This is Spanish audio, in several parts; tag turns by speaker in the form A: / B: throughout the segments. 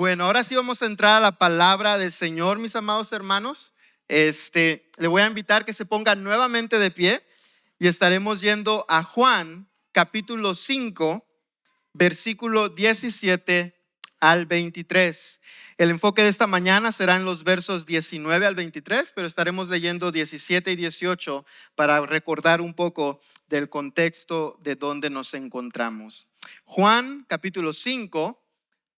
A: Bueno, ahora sí vamos a entrar a la palabra del Señor, mis amados hermanos. Le voy a invitar que se ponga nuevamente de pie y estaremos yendo a Juan, capítulo 5, versículo 17 al 23. El enfoque de esta mañana será en los versos 19 al 23, pero estaremos leyendo 17 y 18 para recordar un poco del contexto de donde nos encontramos. Juan, capítulo 5,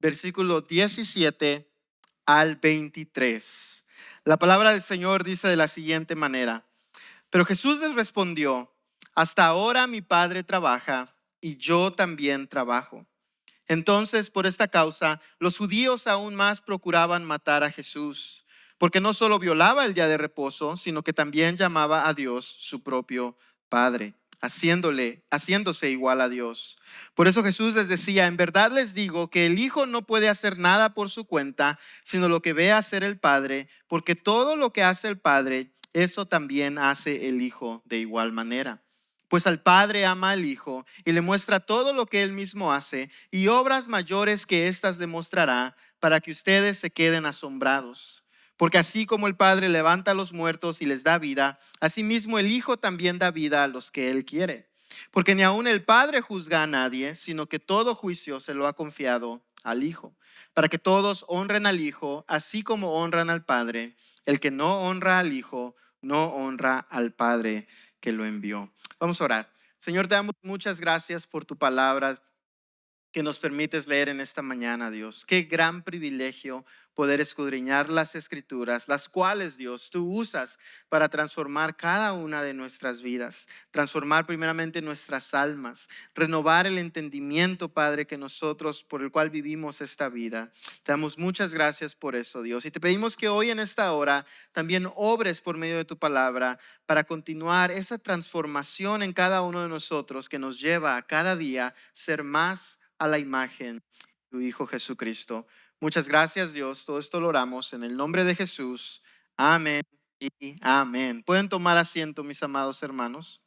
A: versículo 17 al 23. La palabra del Señor dice de la siguiente manera: pero Jesús les respondió: hasta ahora mi Padre trabaja y yo también trabajo. Entonces, por esta causa, los judíos aún más procuraban matar a Jesús, porque no solo violaba el día de reposo, sino que también llamaba a Dios su propio Padre, haciéndose igual a Dios. Por eso Jesús les decía: en verdad les digo que el Hijo no puede hacer nada por su cuenta, sino lo que ve hacer el Padre, porque todo lo que hace el Padre, eso también hace el Hijo de igual manera. Pues al Padre ama al Hijo y le muestra todo lo que Él mismo hace, y obras mayores que éstas le mostrará, para que ustedes se queden asombrados. Porque así como el Padre levanta a los muertos y les da vida, asimismo el Hijo también da vida a los que Él quiere. Porque ni aun el Padre juzga a nadie, sino que todo juicio se lo ha confiado al Hijo, para que todos honren al Hijo, así como honran al Padre. El que no honra al Hijo, no honra al Padre que lo envió. Vamos a orar. Señor, te damos muchas gracias por tu palabra que nos permites leer en esta mañana, Dios. Qué gran privilegio poder escudriñar las Escrituras, las cuales, Dios, tú usas para transformar cada una de nuestras vidas, transformar primeramente nuestras almas, renovar el entendimiento, Padre, que nosotros, por el cual vivimos esta vida. Te damos muchas gracias por eso, Dios. Y te pedimos que hoy en esta hora también obres por medio de tu palabra para continuar esa transformación en cada uno de nosotros que nos lleva a cada día ser más a la imagen de tu Hijo Jesucristo. Muchas gracias, Dios. Todo esto lo oramos en el nombre de Jesús. Amén y amén. Pueden tomar asiento, mis amados hermanos.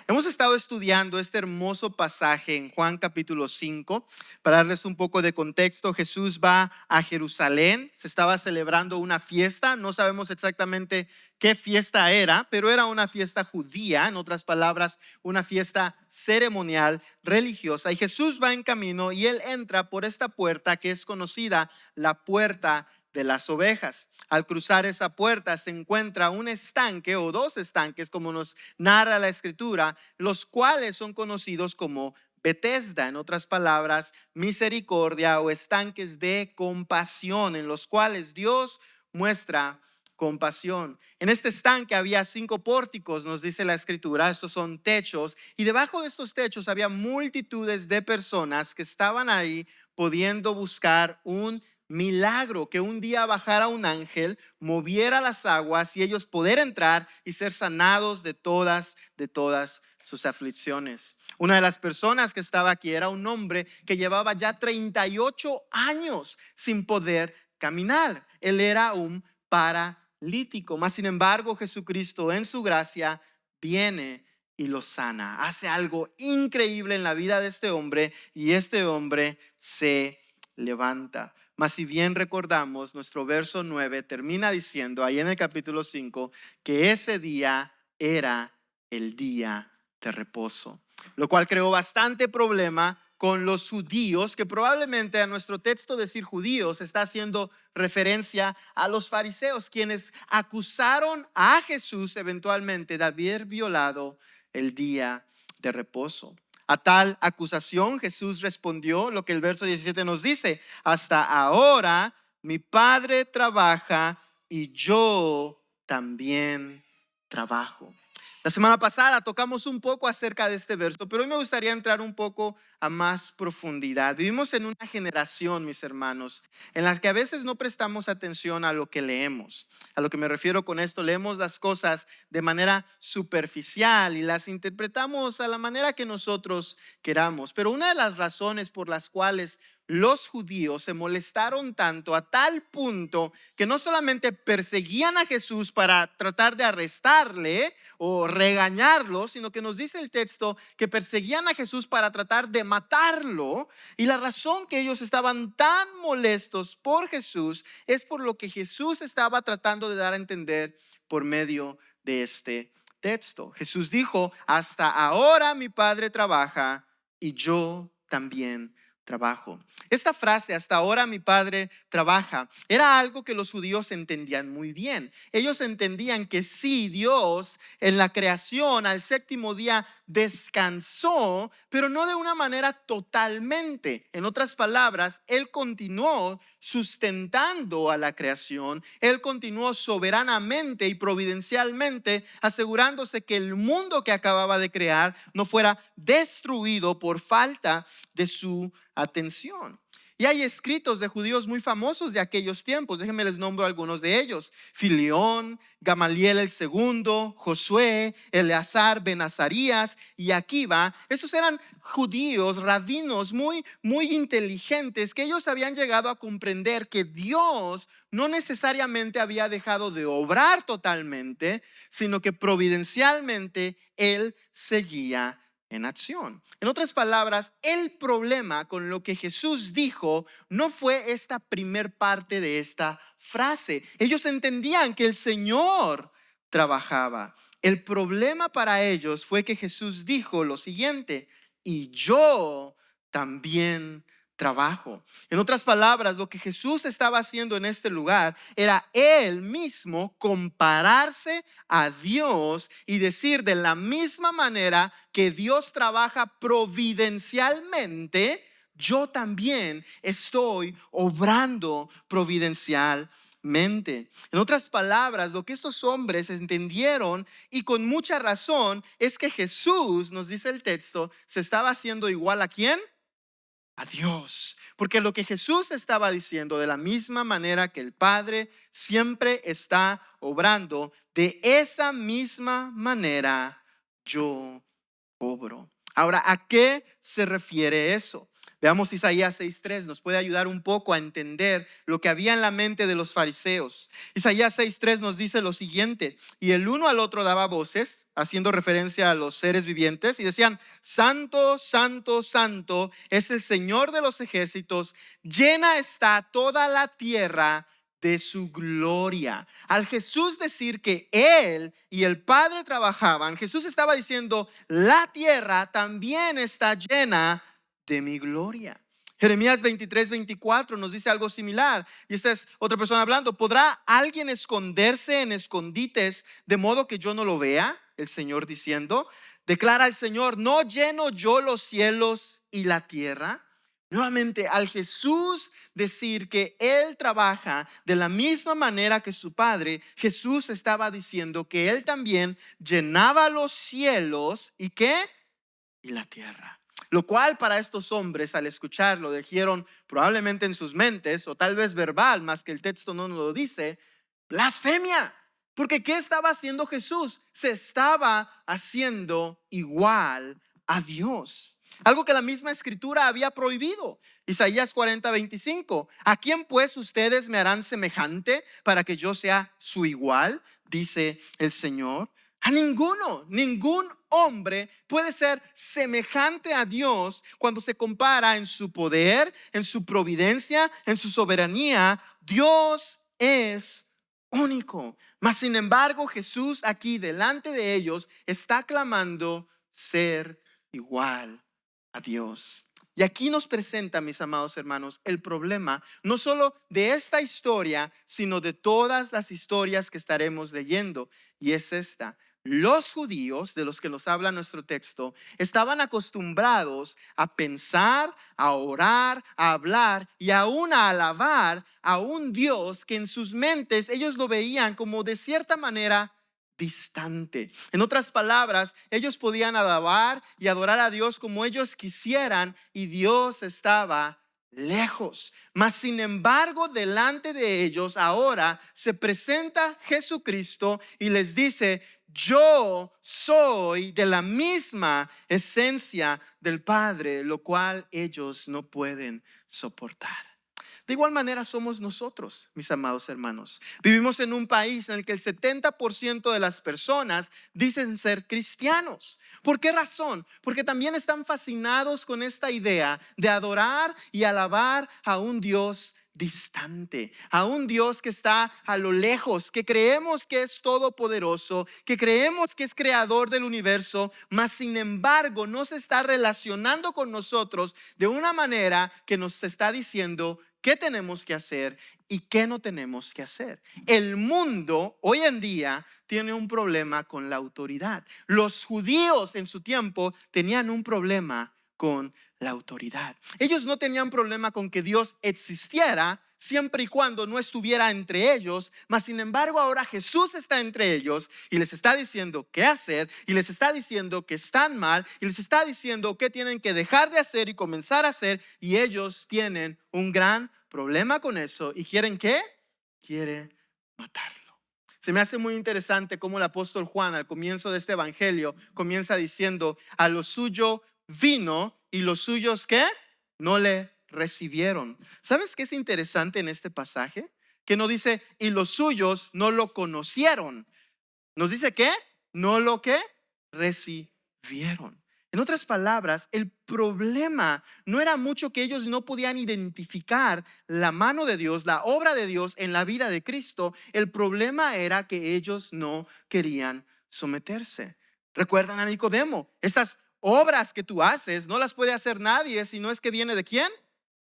A: Hemos estado estudiando este hermoso pasaje en Juan capítulo 5. Para darles un poco de contexto, Jesús va a Jerusalén. Se estaba celebrando una fiesta. No sabemos exactamente qué fiesta era, pero era una fiesta judía. En otras palabras, una fiesta ceremonial religiosa. Y Jesús va en camino y Él entra por esta puerta que es conocida la puerta de las ovejas. Al cruzar esa puerta se encuentra un estanque o dos estanques, como nos narra la Escritura, los cuales son conocidos como Betesda, en otras palabras, misericordia o estanques de compasión, en los cuales Dios muestra compasión. En este estanque había 5 pórticos, nos dice la Escritura. Estos son techos, y debajo de estos techos había multitudes de personas que estaban ahí pudiendo buscar un milagro, que un día bajara un ángel, moviera las aguas y ellos poder entrar y ser sanados de todas sus aflicciones. Una de las personas que estaba aquí era un hombre que llevaba ya 38 años sin poder caminar. Él era un paralítico, mas sin embargo Jesucristo en su gracia viene y lo sana. Hace algo increíble en la vida de este hombre y este hombre se levanta. Mas si bien recordamos, nuestro verso 9 termina diciendo ahí en el capítulo 5 que ese día era el día de reposo, lo cual creó bastante problema con los judíos, que probablemente a nuestro texto decir judíos está haciendo referencia a los fariseos, quienes acusaron a Jesús eventualmente de haber violado el día de reposo. A tal acusación Jesús respondió lo que el verso 17 nos dice: hasta ahora mi Padre trabaja y yo también trabajo. La semana pasada tocamos un poco acerca de este verso, pero hoy me gustaría entrar un poco a más profundidad. Vivimos en una generación, mis hermanos, en la que a veces no prestamos atención a lo que leemos. A lo que me refiero con esto: leemos las cosas de manera superficial y las interpretamos a la manera que nosotros queramos. Pero una de las razones por las cuales los judíos se molestaron tanto a tal punto que no solamente perseguían a Jesús para tratar de arrestarle o regañarlo, sino que nos dice el texto que perseguían a Jesús para tratar de matarlo. Y la razón que ellos estaban tan molestos por Jesús es por lo que Jesús estaba tratando de dar a entender por medio de este texto. Jesús dijo: hasta ahora mi Padre trabaja y yo también trabajo. Esta frase, hasta ahora mi Padre trabaja, era algo que los judíos entendían muy bien. Ellos entendían que sí, Dios en la creación al séptimo día descansó, pero no de una manera totalmente. En otras palabras, Él continuó sustentando a la creación. Él continuó soberanamente y providencialmente asegurándose que el mundo que acababa de crear no fuera destruido por falta de su atención. Y hay escritos de judíos muy famosos de aquellos tiempos. Déjenme les nombro algunos de ellos: Filión, Gamaliel el segundo, Josué, Eleazar, Ben Azarías y Akiva. Esos eran judíos, rabinos muy inteligentes, que ellos habían llegado a comprender que Dios no necesariamente había dejado de obrar totalmente, sino que providencialmente Él seguía en acción. En otras palabras, el problema con lo que Jesús dijo no fue esta primer parte de esta frase. Ellos entendían que el Señor trabajaba. El problema para ellos fue que Jesús dijo lo siguiente: y yo también trabajo. En otras palabras, lo que Jesús estaba haciendo en este lugar era Él mismo compararse a Dios y decir: de la misma manera que Dios trabaja providencialmente, yo también estoy obrando providencialmente. En otras palabras, lo que estos hombres entendieron, y con mucha razón, es que Jesús, nos dice el texto, se estaba haciendo igual ¿a quién? A Dios. Porque lo que Jesús estaba diciendo: de la misma manera que el Padre siempre está obrando, de esa misma manera yo obro. Ahora, ¿a qué se refiere eso? Veamos Isaías 6:3, nos puede ayudar un poco a entender lo que había en la mente de los fariseos. Isaías 6:3 nos dice lo siguiente: y el uno al otro daba voces, haciendo referencia a los seres vivientes, y decían: santo, santo, santo es el Señor de los ejércitos, llena está toda la tierra de su gloria. Al Jesús decir que Él y el Padre trabajaban, Jesús estaba diciendo: la tierra también está llena de mi gloria. Jeremías 23:24 nos dice algo similar, y esta es otra persona hablando: ¿podrá alguien esconderse en escondites de modo que yo no lo vea? El Señor diciendo. Declara el Señor: ¿no lleno yo los cielos y la tierra? Nuevamente, al Jesús decir que Él trabaja de la misma manera que su Padre, Jesús estaba diciendo que Él también llenaba los cielos y ¿qué? Y la tierra. Lo cual para estos hombres, al escucharlo, dijeron probablemente en sus mentes, o tal vez verbal, más que el texto no nos lo dice: blasfemia. Porque ¿qué estaba haciendo Jesús? Se estaba haciendo igual a Dios. Algo que la misma escritura había prohibido. Isaías 40:25. ¿A quién pues ustedes me harán semejante para que yo sea su igual? Dice el Señor. A ninguno, ningún hombre puede ser semejante a Dios cuando se compara en su poder, en su providencia, en su soberanía. Dios es único. Mas sin embargo, Jesús aquí delante de ellos está clamando ser igual a Dios. Y aquí nos presenta, mis amados hermanos, el problema no solo de esta historia, sino de todas las historias que estaremos leyendo. Y es esta: los judíos, de los que nos habla nuestro texto, estaban acostumbrados a pensar, a orar, a hablar y aún a alabar a un Dios que en sus mentes ellos lo veían como de cierta manera distante. En otras palabras, ellos podían alabar y adorar a Dios como ellos quisieran y Dios estaba lejos. Mas sin embargo, delante de ellos ahora se presenta Jesucristo y les dice: yo soy de la misma esencia del Padre, lo cual ellos no pueden soportar. De igual manera somos nosotros, mis amados hermanos. Vivimos en un país en el que el 70% de las personas dicen ser cristianos. ¿Por qué razón? Porque también están fascinados con esta idea de adorar y alabar a un Dios distante, a un Dios que está a lo lejos, que creemos que es todopoderoso, que creemos que es creador del universo, mas sin embargo no se está relacionando con nosotros de una manera que nos está diciendo qué tenemos que hacer y qué no tenemos que hacer. El mundo hoy en día tiene un problema con la autoridad. Los judíos en su tiempo tenían un problema con la autoridad. Ellos no tenían problema con que Dios existiera siempre y cuando no estuviera entre ellos, mas sin embargo ahora Jesús está entre ellos y les está diciendo qué hacer y les está diciendo que están mal y les está diciendo qué tienen que dejar de hacer y comenzar a hacer, y ellos tienen un gran problema con eso y quieren ¿qué? Quieren matarlo. Se me hace muy interesante cómo el apóstol Juan al comienzo de este evangelio comienza diciendo: a lo suyo vino y los suyos ¿qué? No le recibieron. ¿Sabes qué es interesante en este pasaje? Que no dice y los suyos no lo conocieron. Nos dice ¿qué? No lo ¿qué? Recibieron. En otras palabras, el problema no era mucho que ellos no podían identificar la mano de Dios, la obra de Dios en la vida de Cristo. El problema era que ellos no querían someterse. ¿Recuerdan a Nicodemo? Estas obras que tú haces no las puede hacer nadie si no es que viene ¿de quién?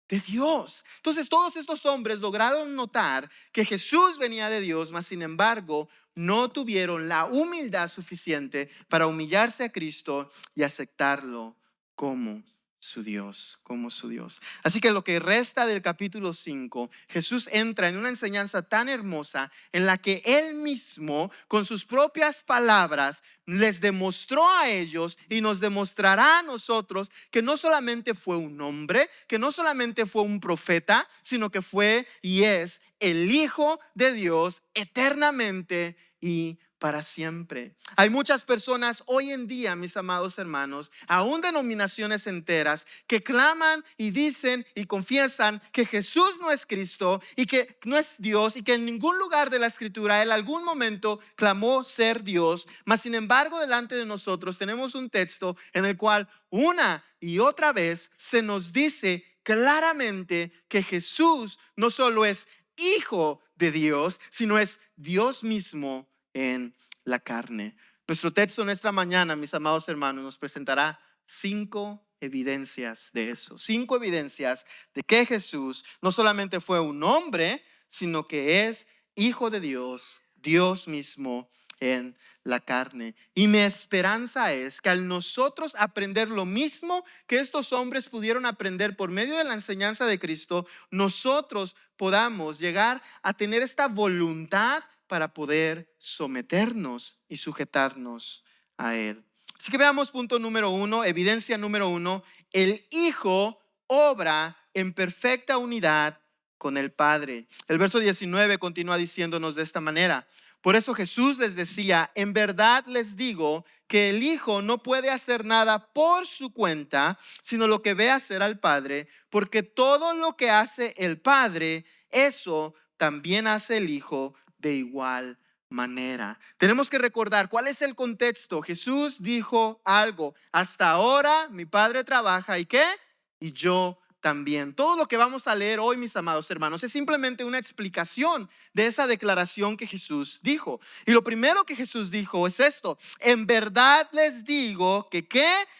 A: De Dios. Entonces todos estos hombres lograron notar que Jesús venía de Dios, mas sin embargo no tuvieron la humildad suficiente para humillarse a Cristo y aceptarlo como su Dios, como su Dios. Así que lo que resta del capítulo 5, Jesús entra en una enseñanza tan hermosa en la que Él mismo, con sus propias palabras, les demostró a ellos y nos demostrará a nosotros que no solamente fue un hombre, que no solamente fue un profeta, sino que fue y es el Hijo de Dios eternamente y para siempre. Hay muchas personas hoy en día, mis amados hermanos, aún denominaciones enteras, que claman y dicen y confiesan que Jesús no es Cristo y que no es Dios, y que en ningún lugar de la Escritura Él algún momento clamó ser Dios. Mas sin embargo, delante de nosotros tenemos un texto en el cual una y otra vez se nos dice claramente que Jesús no solo es Hijo de Dios, sino es Dios mismo en la carne. Nuestro texto en esta mañana, mis amados hermanos, nos presentará 5 evidencias de eso. 5 evidencias de que Jesús no solamente fue un hombre, sino que es Hijo de Dios, Dios mismo en la carne. Y mi esperanza es que al nosotros aprender lo mismo que estos hombres pudieron aprender por medio de la enseñanza de Cristo, nosotros podamos llegar a tener esta voluntad para poder someternos y sujetarnos a Él. Así que veamos punto número 1, evidencia número 1. El Hijo obra en perfecta unidad con el Padre. El verso 19 continúa diciéndonos de esta manera: por eso Jesús les decía, en verdad les digo que el Hijo no puede hacer nada por su cuenta, sino lo que ve hacer al Padre, porque todo lo que hace el Padre, eso también hace el Hijo de igual manera. Tenemos que recordar cuál es el contexto. Jesús dijo algo: hasta ahora mi Padre trabaja, ¿y qué? Y yo también. Todo lo que vamos a leer hoy, mis amados hermanos, es simplemente una explicación de esa declaración que Jesús dijo. Y lo primero que Jesús dijo es esto: en verdad les digo que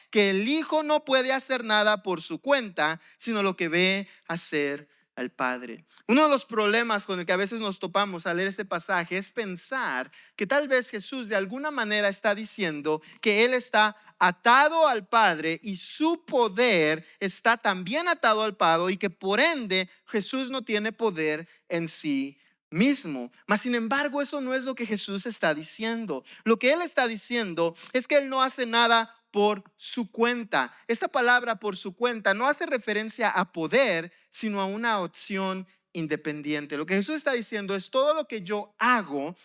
A: que el Hijo no puede hacer nada por su cuenta, sino lo que ve hacer al Padre. Uno de los problemas con el que a veces nos topamos al leer este pasaje es pensar que tal vez Jesús de alguna manera está diciendo que Él está atado al Padre y su poder está también atado al Padre, y que por ende Jesús no tiene poder en sí mismo. Mas sin embargo, eso no es lo que Jesús está diciendo. Lo que Él está diciendo es que Él no hace nada por su cuenta. Esta palabra por su cuenta no hace referencia a poder, sino a una opción independiente. Lo que Jesús está diciendo es: todo lo que yo hago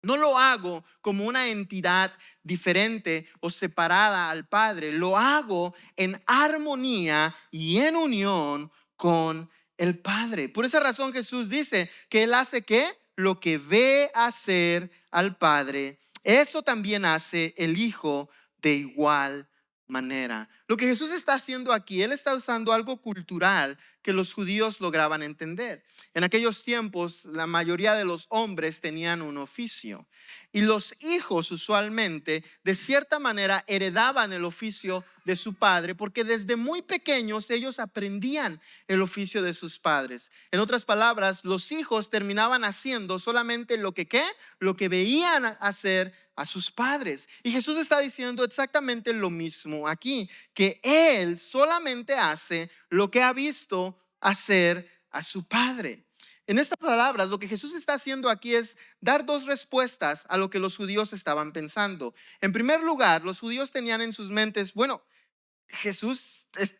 A: No lo hago como una entidad diferente o separada al Padre. Lo hago en armonía y en unión con el Padre. Por esa razón Jesús dice que Él hace ¿qué? Lo que ve hacer al Padre. Eso también hace el Hijo de igual manera. Lo que Jesús está haciendo aquí, Él está usando algo cultural que los judíos lograban entender. En aquellos tiempos, la mayoría de los hombres tenían un oficio y los hijos usualmente, de cierta manera, heredaban el oficio de su padre porque desde muy pequeños ellos aprendían el oficio de sus padres. En otras palabras, los hijos terminaban haciendo solamente lo que ¿qué? Lo que veían hacer a sus padres. Y Jesús está diciendo exactamente lo mismo aquí, que Él solamente hace lo que ha visto hacer a su Padre. En estas palabras, lo que Jesús está haciendo aquí es dar dos respuestas a lo que los judíos estaban pensando. En primer lugar, los judíos tenían en sus mentes, bueno,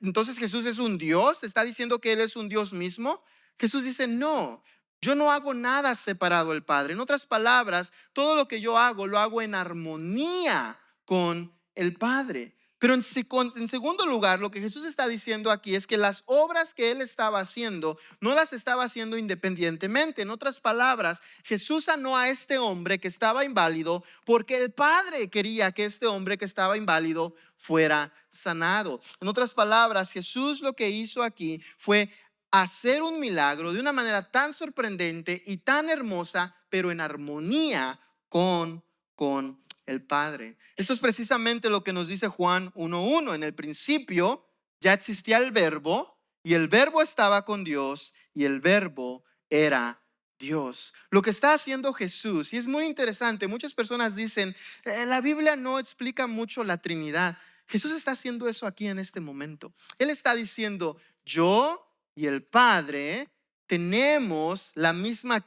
A: entonces Jesús es un Dios, está diciendo que Él es un Dios mismo. Jesús dice, no, yo no hago nada separado del Padre. En otras palabras, todo lo que yo hago, lo hago en armonía con el Padre. Pero en segundo lugar, lo que Jesús está diciendo aquí es que las obras que Él estaba haciendo, no las estaba haciendo independientemente. En otras palabras, Jesús sanó a este hombre que estaba inválido porque el Padre quería que este hombre que estaba inválido fuera sanado. En otras palabras, Jesús lo que hizo aquí fue hacer un milagro de una manera tan sorprendente y tan hermosa, pero en armonía con el Padre. Esto es precisamente lo que nos dice Juan 1:1. En el principio ya existía el verbo y el verbo estaba con Dios y el verbo era Dios. Lo que está haciendo Jesús, y es muy interesante, muchas personas dicen, la Biblia no explica mucho la Trinidad. Jesús está haciendo eso aquí en este momento. Él está diciendo, yo y el Padre tenemos la misma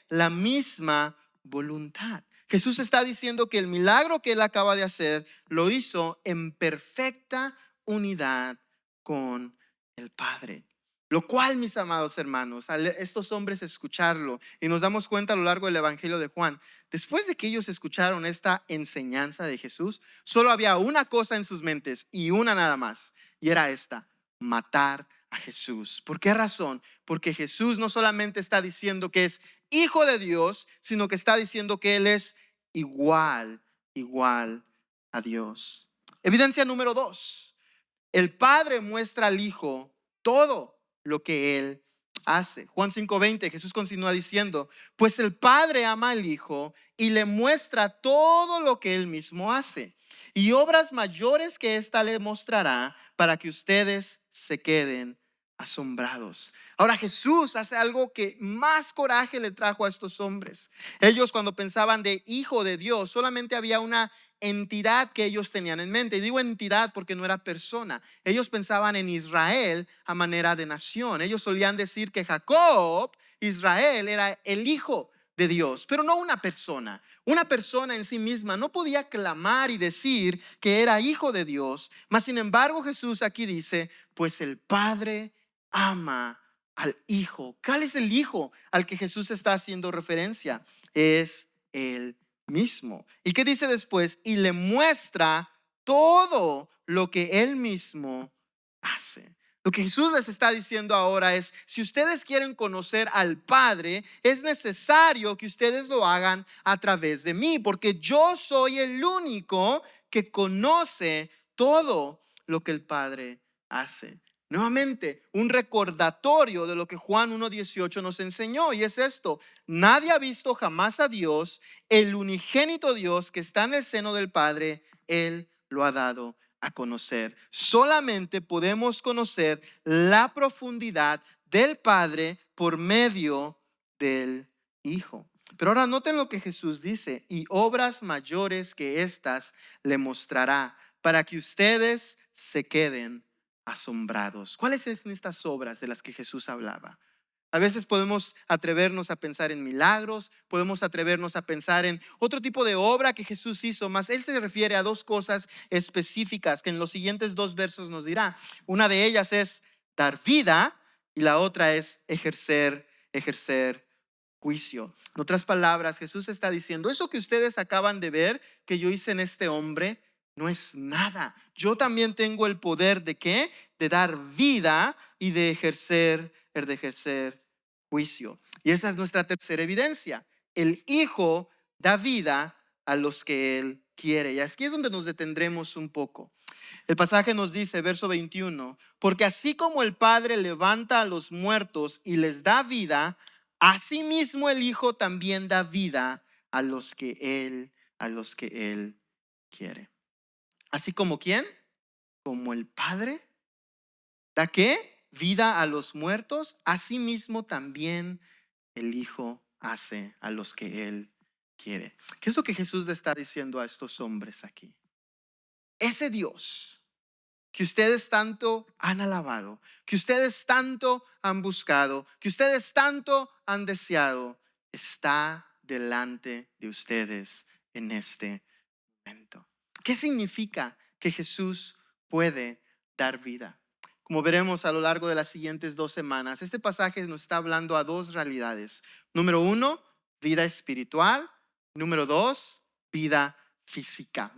A: la misma voluntad. Jesús está diciendo que el milagro que Él acaba de hacer lo hizo en perfecta unidad con el Padre. Lo cual, mis amados hermanos, al estos hombres escucharlo, y nos damos cuenta a lo largo del Evangelio de Juan, después de que ellos escucharon esta enseñanza de Jesús, solo había una cosa en sus mentes y una nada más, y era esta: matar a Jesús. ¿Por qué razón? Porque Jesús no solamente está diciendo que es Hijo de Dios, sino que está diciendo que Él es igual a Dios. Evidencia número 2. El Padre muestra al Hijo todo lo que Él hace. Juan 5:20, Jesús continúa diciendo, pues el Padre ama al Hijo y le muestra todo lo que Él mismo hace. Y obras mayores que ésta le mostrará para que ustedes se queden asombrados. Ahora Jesús hace algo que más coraje le trajo a estos hombres. Ellos, cuando pensaban de Hijo de Dios, solamente había una entidad que ellos tenían en mente. Y digo entidad porque no era persona. Ellos pensaban en Israel a manera de nación. Ellos solían decir que Jacob, Israel, era el hijo de Dios, pero no una persona. Una persona en sí misma no podía clamar y decir que era hijo de Dios. Mas sin embargo Jesús aquí dice, pues el Padre ama al Hijo. ¿Cuál es el Hijo al que Jesús está haciendo referencia? Es el mismo. ¿Y qué dice después? Y le muestra todo lo que Él mismo hace. Lo que Jesús les está diciendo ahora es, si ustedes quieren conocer al Padre, es necesario que ustedes lo hagan a través de mí, porque yo soy el único que conoce todo lo que el Padre hace. Nuevamente, un recordatorio de lo que Juan 1:18 nos enseñó, y es esto: nadie ha visto jamás a Dios, el unigénito Dios que está en el seno del Padre, Él lo ha dado a conocer. Solamente podemos conocer la profundidad del Padre por medio del Hijo. Pero ahora noten lo que Jesús dice: y obras mayores que estas le mostrará, para que ustedes se queden asombrados. ¿Cuáles son estas obras de las que Jesús hablaba? A veces podemos atrevernos a pensar en milagros, podemos atrevernos a pensar en otro tipo de obra que Jesús hizo, mas Él se refiere a dos cosas específicas que en los siguientes 2 versos nos dirá. Una de ellas es dar vida y la otra es ejercer juicio. En otras palabras, Jesús está diciendo, eso que ustedes acaban de ver que yo hice en este hombre, no es nada. Yo también tengo el poder ¿de qué? De dar vida y de ejercer juicio. Y esa es nuestra tercera evidencia. El Hijo da vida a los que Él quiere. Y aquí es donde nos detendremos un poco. El pasaje nos dice, verso 21, porque así como el Padre levanta a los muertos y les da vida, asimismo el Hijo también da vida a los que Él quiere. Así como ¿quién? Como el Padre da ¿qué? Vida a los muertos, asimismo también el Hijo hace a los que Él quiere. ¿Qué es lo que Jesús le está diciendo a estos hombres aquí? Ese Dios que ustedes tanto han alabado, que ustedes tanto han buscado, que ustedes tanto han deseado, está delante de ustedes en este momento. ¿Qué significa que Jesús puede dar vida? Como veremos a lo largo de las siguientes 2 semanas, este pasaje nos está hablando a 2 realidades. Número 1, vida espiritual. Número 2, vida física.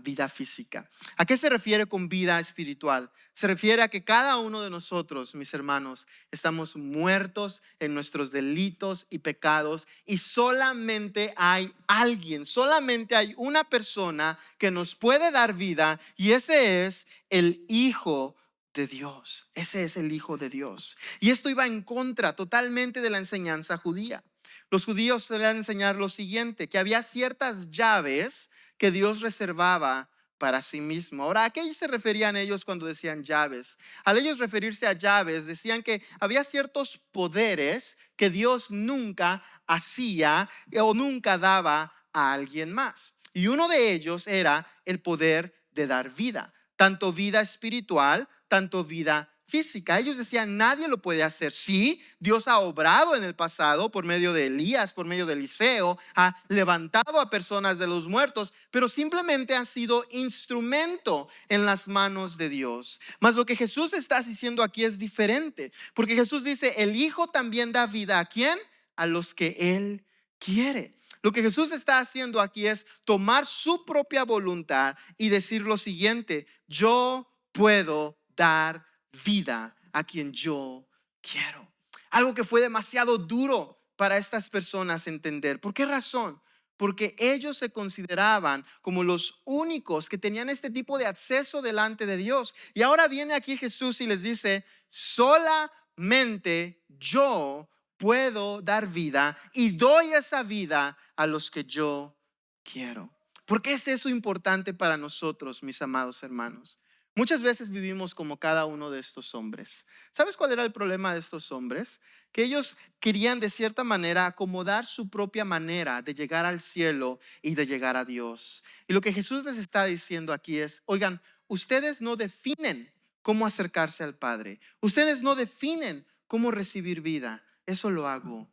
A: ¿A qué se refiere con vida espiritual? Se refiere a que cada uno de nosotros, mis hermanos, estamos muertos en nuestros delitos y pecados y solamente hay alguien, solamente hay una persona que nos puede dar vida y ese es el Hijo de Dios. Ese es el Hijo de Dios. Y esto iba en contra totalmente de la enseñanza judía. Los judíos solían enseñar lo siguiente, que había ciertas llaves que Dios reservaba para sí mismo. Ahora, ¿a qué se referían ellos cuando decían llaves? Al ellos referirse a llaves, decían que había ciertos poderes que Dios nunca hacía o nunca daba a alguien más. Y uno de ellos era el poder de dar vida, tanto vida espiritual, tanto vida física. Ellos decían, nadie lo puede hacer. Sí, Dios ha obrado en el pasado por medio de Elías, por medio de Eliseo, ha levantado a personas de los muertos, pero simplemente han sido instrumento en las manos de Dios. Mas lo que Jesús está diciendo aquí es diferente, porque Jesús dice, el Hijo también da vida. ¿A quién? A los que Él quiere. Lo que Jesús está haciendo aquí es tomar su propia voluntad y decir lo siguiente, yo puedo dar vida a quien yo quiero. Algo que fue demasiado duro para estas personas entender. ¿Por qué razón? Porque ellos se consideraban como los únicos que tenían este tipo de acceso delante de Dios. Y ahora viene aquí Jesús y les dice, solamente yo puedo dar vida y doy esa vida a los que yo quiero. ¿Por qué es eso importante para nosotros, mis amados hermanos? Muchas veces vivimos como cada uno de estos hombres. ¿Sabes cuál era el problema de estos hombres? Que ellos querían de cierta manera acomodar su propia manera de llegar al cielo y de llegar a Dios. Y lo que Jesús les está diciendo aquí es, oigan, ustedes no definen cómo acercarse al Padre. Ustedes no definen cómo recibir vida. Eso lo hago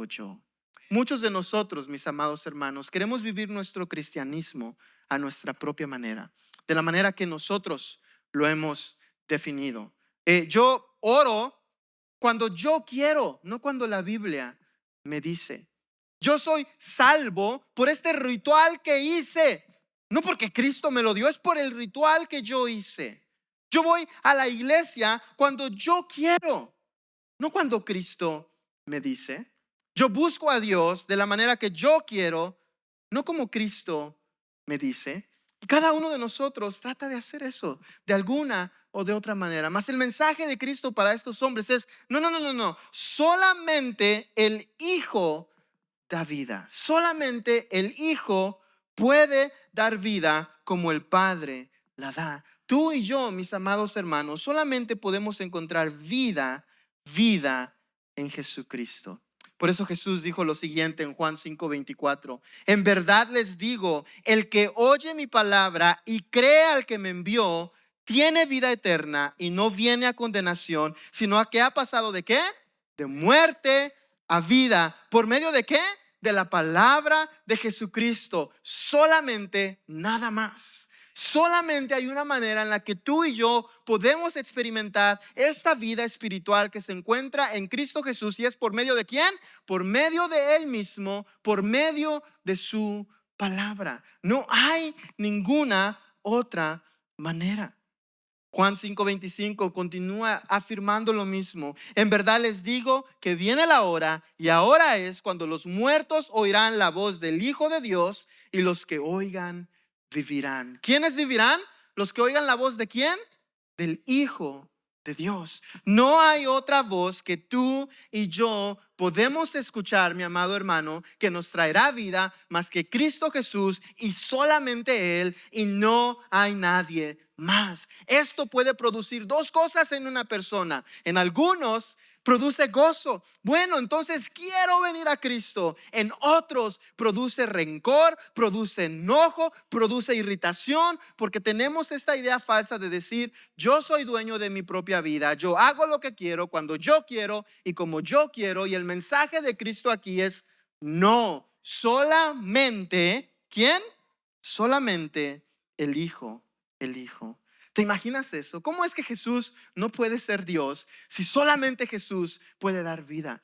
A: yo. Muchos de nosotros, mis amados hermanos, queremos vivir nuestro cristianismo a nuestra propia manera, de la manera que nosotros lo hemos definido. Yo oro cuando yo quiero, no cuando la Biblia me dice. Yo soy salvo por este ritual que hice, no porque Cristo me lo dio, es por el ritual que yo hice. Yo voy a la iglesia cuando yo quiero, no cuando Cristo me dice. Yo busco a Dios de la manera que yo quiero, no como Cristo me dice. Y cada uno de nosotros trata de hacer eso de alguna o de otra manera. Mas el mensaje de Cristo para estos hombres es, no. Solamente el Hijo da vida. Solamente el Hijo puede dar vida como el Padre la da. Tú y yo, mis amados hermanos, solamente podemos encontrar vida en Jesucristo. Por eso Jesús dijo lo siguiente en Juan 5:24. En verdad les digo, el que oye mi palabra y cree al que me envió, tiene vida eterna y no viene a condenación, sino a que ha pasado ¿de qué? De muerte a vida. ¿Por medio de qué? De la palabra de Jesucristo. Solamente, nada más. Solamente hay una manera en la que tú y yo podemos experimentar esta vida espiritual que se encuentra en Cristo Jesús. ¿Y es por medio de quién? Por medio de Él mismo, por medio de su palabra. No hay ninguna otra manera. Juan 5:25 continúa afirmando lo mismo. En verdad les digo que viene la hora, y ahora es cuando los muertos oirán la voz del Hijo de Dios, y los que oigan vivirán. ¿Quiénes vivirán? Los que oigan la voz ¿de quién? Del Hijo de Dios. No hay otra voz que tú y yo podemos escuchar, mi amado hermano, que nos traerá vida más que Cristo Jesús y solamente Él, y no hay nadie más. Esto puede producir dos cosas en una persona. En algunos produce gozo. Bueno, entonces quiero venir a Cristo. En otros produce rencor, produce enojo, produce irritación, porque tenemos esta idea falsa de decir: yo soy dueño de mi propia vida, yo hago lo que quiero, cuando yo quiero y como yo quiero. Y el mensaje de Cristo aquí es: no, solamente, ¿quién? Solamente el Hijo, el Hijo. ¿Te imaginas eso? ¿Cómo es que Jesús no puede ser Dios si solamente Jesús puede dar vida?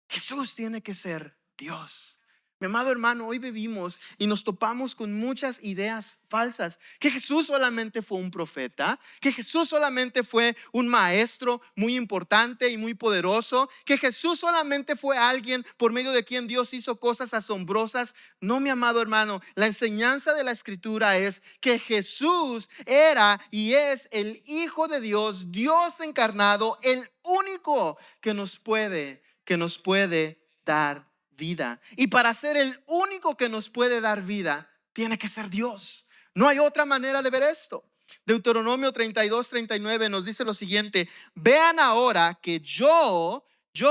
A: Jesús tiene que ser Dios. Mi amado hermano, hoy vivimos y nos topamos con muchas ideas falsas. Que Jesús solamente fue un profeta, que Jesús solamente fue un maestro muy importante y muy poderoso, que Jesús solamente fue alguien por medio de quien Dios hizo cosas asombrosas. No, mi amado hermano, la enseñanza de la Escritura es que Jesús era y es el Hijo de Dios, Dios encarnado, el único que nos puede dar vida. Y para ser el único que nos puede dar vida, tiene que ser Dios. No hay otra manera de ver esto. Deuteronomio 32:39 nos dice lo siguiente: vean ahora que yo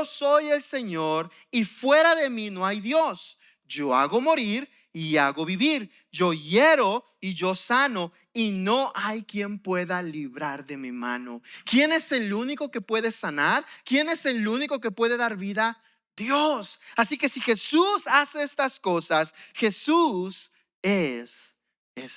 A: soy el Señor, y fuera de mí no hay Dios. Yo hago morir y hago vivir. Yo hiero y yo sano, y no hay quien pueda librar de mi mano. ¿Quién es el único que puede sanar? ¿Quién es el único que puede dar vida? Dios. Así que si Jesús hace estas cosas, Jesús es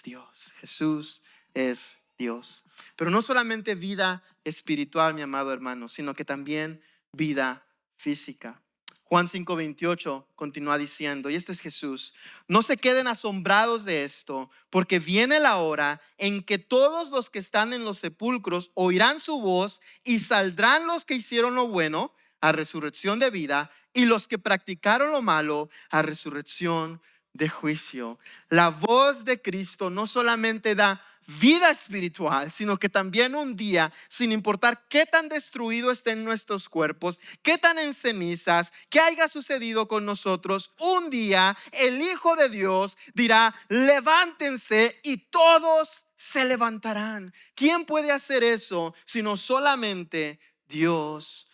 A: Dios. Jesús es Dios. Pero no solamente vida espiritual, mi amado hermano, sino que también vida física. Juan 5:28 continúa diciendo, y esto es Jesús: no se queden asombrados de esto, porque viene la hora en que todos los que están en los sepulcros oirán su voz, y saldrán los que hicieron lo bueno a resurrección de vida, y los que practicaron lo malo a resurrección de juicio. La voz de Cristo no solamente da vida espiritual, sino que también un día, sin importar qué tan destruido estén nuestros cuerpos, qué tan en cenizas, qué haya sucedido con nosotros, un día el Hijo de Dios dirá: levántense, y todos se levantarán. ¿Quién puede hacer eso sino solamente Dios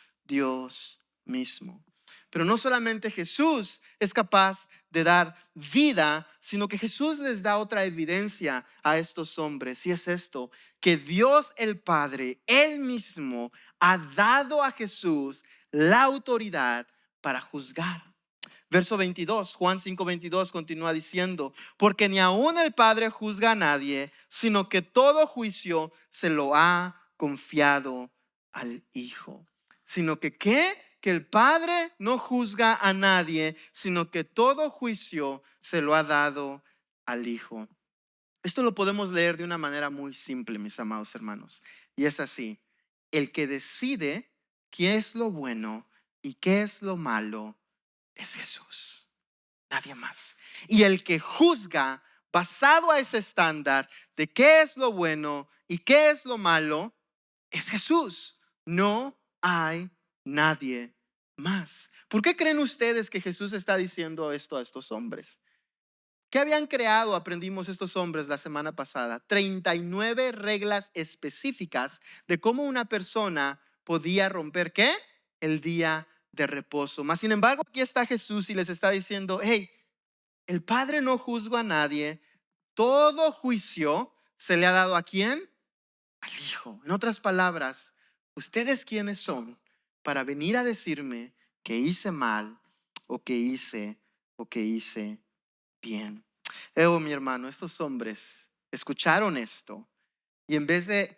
A: mismo? Pero no solamente Jesús es capaz de dar vida, sino que Jesús les da otra evidencia a estos hombres, y es esto: que Dios el Padre, Él mismo, ha dado a Jesús la autoridad para juzgar. Verso 22, Juan 5:22 continúa diciendo: porque ni aun el Padre juzga a nadie, sino que todo juicio se lo ha confiado al Hijo. Sino que ¿qué? Que el Padre no juzga a nadie, sino que todo juicio se lo ha dado al Hijo. Esto lo podemos leer de una manera muy simple, mis amados hermanos, y es así: el que decide qué es lo bueno y qué es lo malo es Jesús, nadie más. Y el que juzga basado a ese estándar de qué es lo bueno y qué es lo malo es Jesús. No hay nadie más. ¿Por qué creen ustedes que Jesús está diciendo esto a estos hombres? ¿Qué habían creado? Aprendimos estos hombres la semana pasada: 39 reglas específicas de cómo una persona podía romper ¿qué? El día de reposo. Mas sin embargo, aquí está Jesús y les está diciendo: hey, el Padre no juzga a nadie. Todo juicio se le ha dado ¿a quién? Al Hijo. En otras palabras, ¿ustedes quiénes son para venir a decirme que hice mal o que hice bien? Mi hermano, estos hombres escucharon esto y en vez de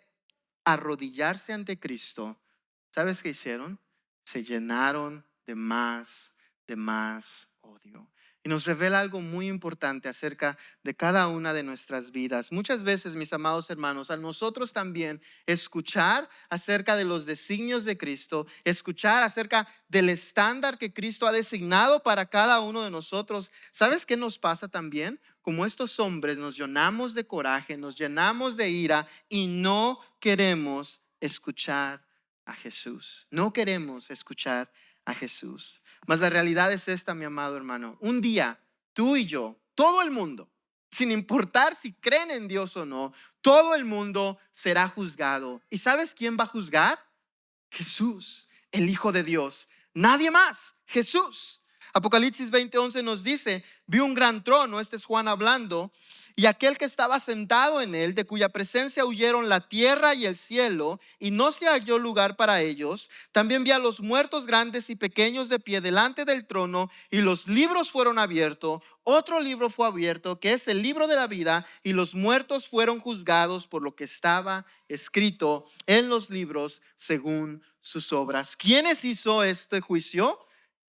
A: arrodillarse ante Cristo, ¿sabes qué hicieron? Se llenaron de más odio. Y nos revela algo muy importante acerca de cada una de nuestras vidas. Muchas veces, mis amados hermanos, a nosotros también escuchar acerca de los designios de Cristo, escuchar acerca del estándar que Cristo ha designado para cada uno de nosotros. ¿Sabes qué nos pasa también? Como estos hombres nos llenamos de coraje, nos llenamos de ira y no queremos escuchar a Jesús. No queremos escuchar a Jesús. Mas la realidad es esta, mi amado hermano. Un día, tú y yo, todo el mundo, sin importar si creen en Dios o no, todo el mundo será juzgado. ¿Y sabes quién va a juzgar? Jesús, el Hijo de Dios. Nadie más, Jesús. Apocalipsis 20:11 nos dice, vi un gran trono, este es Juan hablando, y aquel que estaba sentado en él, de cuya presencia huyeron la tierra y el cielo, y no se halló lugar para ellos. También vi a los muertos grandes y pequeños de pie delante del trono, y los libros fueron abiertos. Otro libro fue abierto, que es el libro de la vida, y los muertos fueron juzgados por lo que estaba escrito en los libros según sus obras. ¿Quiénes hizo este juicio?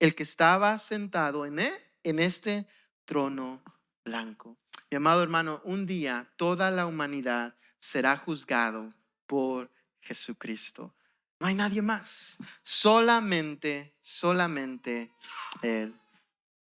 A: El que estaba sentado en este trono blanco. Mi amado hermano, un día toda la humanidad será juzgado por Jesucristo. No hay nadie más, solamente Él.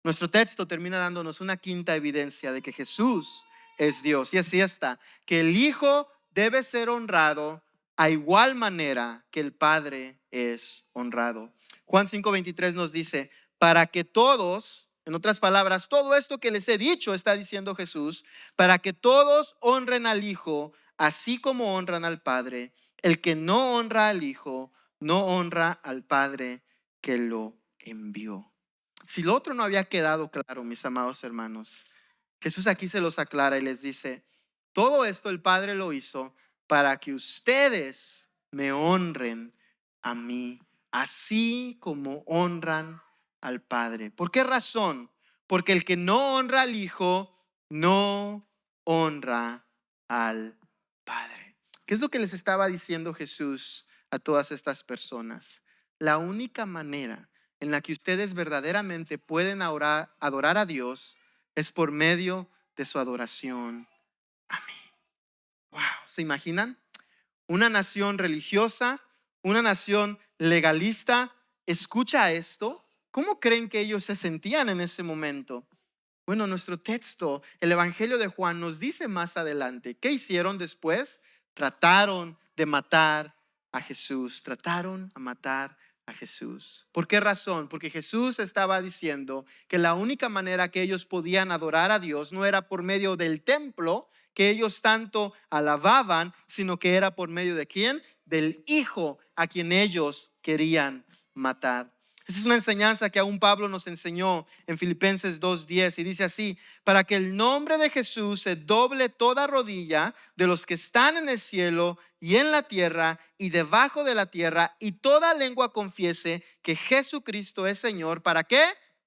A: Nuestro texto termina dándonos una quinta evidencia de que Jesús es Dios. Y así está, que el Hijo debe ser honrado a igual manera que el Padre es honrado. Juan 5:23 nos dice, para que todos, en otras palabras, todo esto que les he dicho, está diciendo Jesús, para que todos honren al Hijo, así como honran al Padre. El que no honra al Hijo, no honra al Padre que lo envió. Si lo otro no había quedado claro, mis amados hermanos, Jesús aquí se los aclara y les dice, todo esto el Padre lo hizo para que ustedes me honren a mí, así como honran al Padre. ¿Por qué razón? Porque el que no honra al Hijo, no honra al Padre. ¿Qué es lo que les estaba diciendo Jesús a todas estas personas? La única manera en la que ustedes verdaderamente pueden adorar a Dios es por medio de su adoración a mí. Wow, ¿se imaginan? Una nación religiosa, una nación legalista, escucha esto. ¿Cómo creen que ellos se sentían en ese momento? Bueno, nuestro texto, el Evangelio de Juan, nos dice más adelante. ¿Qué hicieron después? Trataron de matar a Jesús. Trataron a matar a Jesús. ¿Por qué razón? Porque Jesús estaba diciendo que la única manera que ellos podían adorar a Dios no era por medio del templo que ellos tanto alababan, sino que era por medio de ¿quién? Del Hijo a quien ellos querían matar. Esa es una enseñanza que aún Pablo nos enseñó en Filipenses 2:10 y dice así, para que el nombre de Jesús se doble toda rodilla de los que están en el cielo y en la tierra y debajo de la tierra y toda lengua confiese que Jesucristo es Señor. ¿Para qué?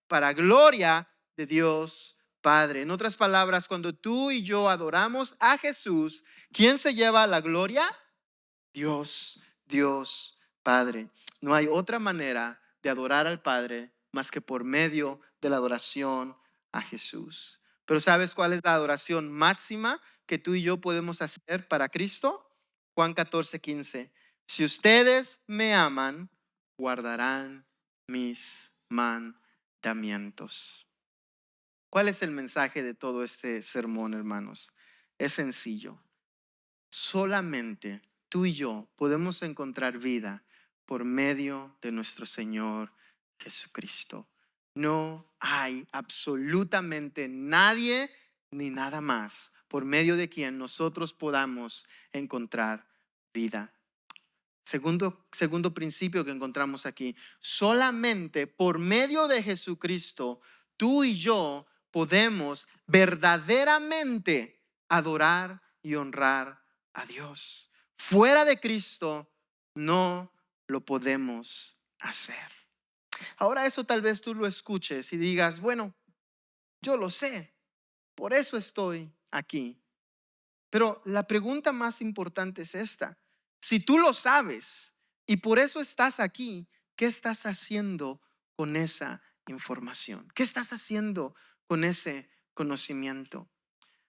A: Para gloria de Dios Padre. En otras palabras, cuando tú y yo adoramos a Jesús, ¿quién se lleva la gloria? Dios Padre. No hay otra manera de adorar al Padre más que por medio de la adoración a Jesús. Pero ¿sabes cuál es la adoración máxima que tú y yo podemos hacer para Cristo? Juan 14:15. Si ustedes me aman, guardarán mis mandamientos. ¿Cuál es el mensaje de todo este sermón, hermanos? Es sencillo. Solamente tú y yo podemos encontrar vida por medio de nuestro Señor Jesucristo. No hay absolutamente nadie ni nada más por medio de quien nosotros podamos encontrar vida. Segundo principio que encontramos aquí, solamente por medio de Jesucristo, tú y yo podemos verdaderamente adorar y honrar a Dios. Fuera de Cristo no lo podemos hacer. Ahora eso tal vez tú lo escuches y digas, bueno, yo lo sé, por eso estoy aquí. Pero la pregunta más importante es esta. Si tú lo sabes y por eso estás aquí, ¿qué estás haciendo con esa información? ¿Qué estás haciendo con ese conocimiento?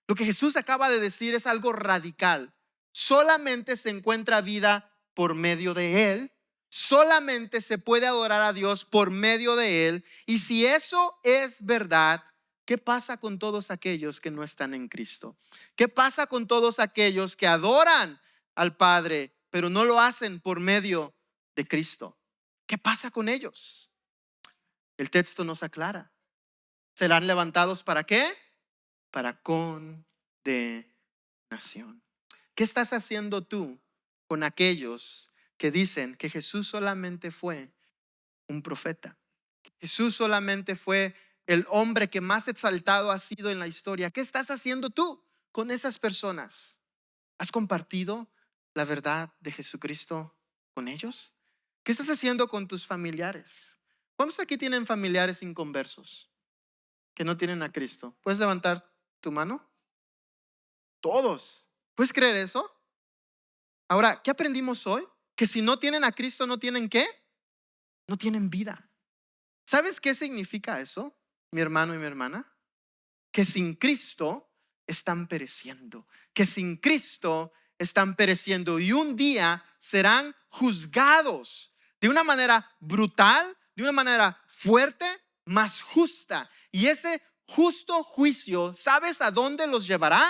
A: Lo que Jesús acaba de decir es algo radical. Solamente se encuentra vida por medio de Él. Solamente se puede adorar a Dios por medio de Él. Y si eso es verdad, ¿qué pasa con todos aquellos que no están en Cristo? ¿Qué pasa con todos aquellos que adoran al Padre, pero no lo hacen por medio de Cristo? ¿Qué pasa con ellos? El texto nos aclara. ¿Serán levantados para qué? Para condenación. ¿Qué estás haciendo tú con aquellos que dicen que Jesús solamente fue un profeta? Jesús solamente fue el hombre que más exaltado ha sido en la historia. ¿Qué estás haciendo tú con esas personas? ¿Has compartido la verdad de Jesucristo con ellos? ¿Qué estás haciendo con tus familiares? ¿Cuántos aquí tienen familiares inconversos que no tienen a Cristo? ¿Puedes levantar tu mano? Todos. ¿Puedes creer eso? Ahora, ¿qué aprendimos hoy? Que si no tienen a Cristo, ¿no tienen qué? No tienen vida. ¿Sabes qué significa eso, mi hermano y mi hermana? Que sin Cristo están pereciendo. Que sin Cristo están pereciendo y un día serán juzgados de una manera brutal, de una manera fuerte, más justa. Y ese justo juicio, ¿sabes a dónde los llevará?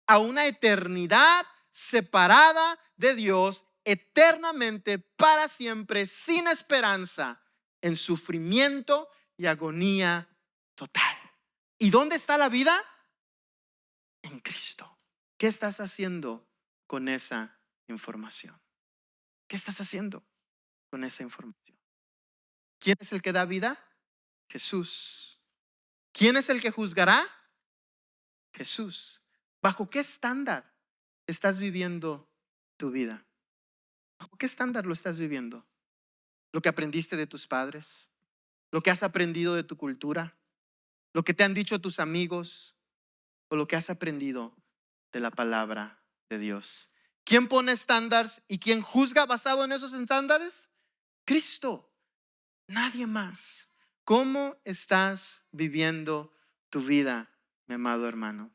A: A una eternidad separada de Dios, eternamente, para siempre, sin esperanza, en sufrimiento y agonía total. ¿Y dónde está la vida? En Cristo. ¿Qué estás haciendo con esa información? ¿Qué estás haciendo con esa información? ¿Quién es el que da vida? Jesús. ¿Quién es el que juzgará? Jesús. ¿Bajo qué estándar estás viviendo tu vida? ¿Bajo qué estándar lo estás viviendo? ¿Lo que aprendiste de tus padres? ¿Lo que has aprendido de tu cultura? ¿Lo que te han dicho tus amigos? ¿O lo que has aprendido de la palabra de Dios? ¿Quién pone estándares y quién juzga basado en esos estándares? Cristo, nadie más. ¿Cómo estás viviendo tu vida, mi amado hermano?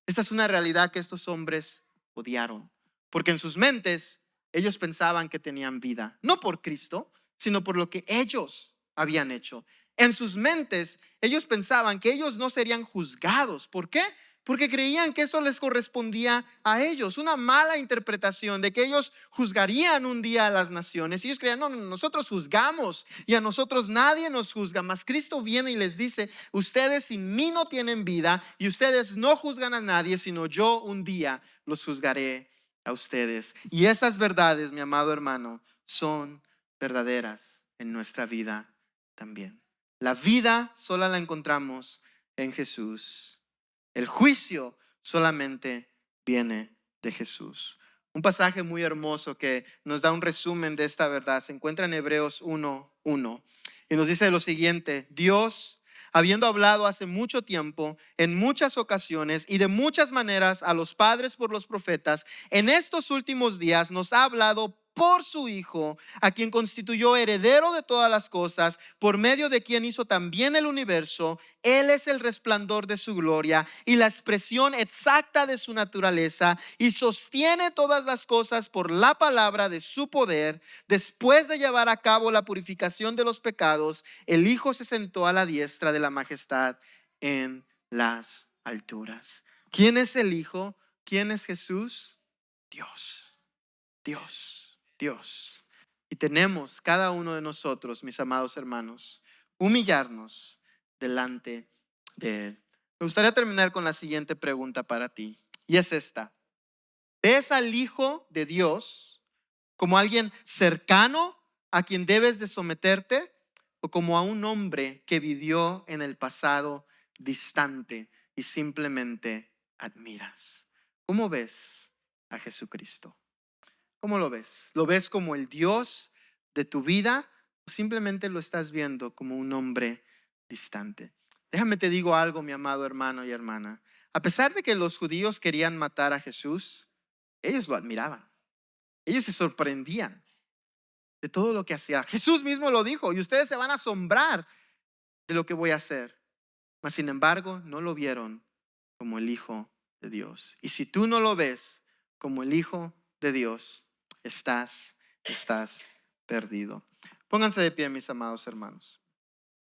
A: Esta es una realidad que estos hombres odiaron, porque en sus mentes ellos pensaban que tenían vida, no por Cristo, sino por lo que ellos habían hecho. En sus mentes ellos pensaban que ellos no serían juzgados. ¿Por qué? Porque creían que eso les correspondía a ellos. Una mala interpretación de que ellos juzgarían un día a las naciones. Ellos creían, no, nosotros juzgamos y a nosotros nadie nos juzga. Mas Cristo viene y les dice, ustedes sin mí no tienen vida y ustedes no juzgan a nadie, sino yo un día los juzgaré a ustedes. Y esas verdades, mi amado hermano, son verdaderas en nuestra vida también. La vida sola la encontramos en Jesús. El juicio solamente viene de Jesús. Un pasaje muy hermoso que nos da un resumen de esta verdad se encuentra en Hebreos 1:1 y nos dice lo siguiente: Dios, habiendo hablado hace mucho tiempo, en muchas ocasiones y de muchas maneras a los padres por los profetas, en estos últimos días nos ha hablado por su Hijo, a quien constituyó heredero de todas las cosas, por medio de quien hizo también el universo. Él es el resplandor de su gloria y la expresión exacta de su naturaleza, y sostiene todas las cosas por la palabra de su poder. Después de llevar a cabo la purificación de los pecados, el Hijo se sentó a la diestra de la majestad en las alturas. ¿Quién es el Hijo? ¿Quién es Jesús? Dios. Dios. Dios. Y tenemos cada uno de nosotros, mis amados hermanos, humillarnos delante de Él. Me gustaría terminar con la siguiente pregunta para ti, y es esta: ¿ves al Hijo de Dios como alguien cercano a quien debes de someterte, o como a un hombre que vivió en el pasado distante y simplemente admiras? ¿Cómo ves a Jesucristo? ¿Cómo lo ves? ¿Lo ves como el Dios de tu vida o simplemente lo estás viendo como un hombre distante? Déjame te digo algo, mi amado hermano y hermana. A pesar de que los judíos querían matar a Jesús, ellos lo admiraban. Ellos se sorprendían de todo lo que hacía. Jesús mismo lo dijo, y ustedes se van a asombrar de lo que voy a hacer. Mas sin embargo, no lo vieron como el Hijo de Dios. Y si tú no lo ves como el Hijo de Dios, estás perdido. Pónganse de pie, mis amados hermanos.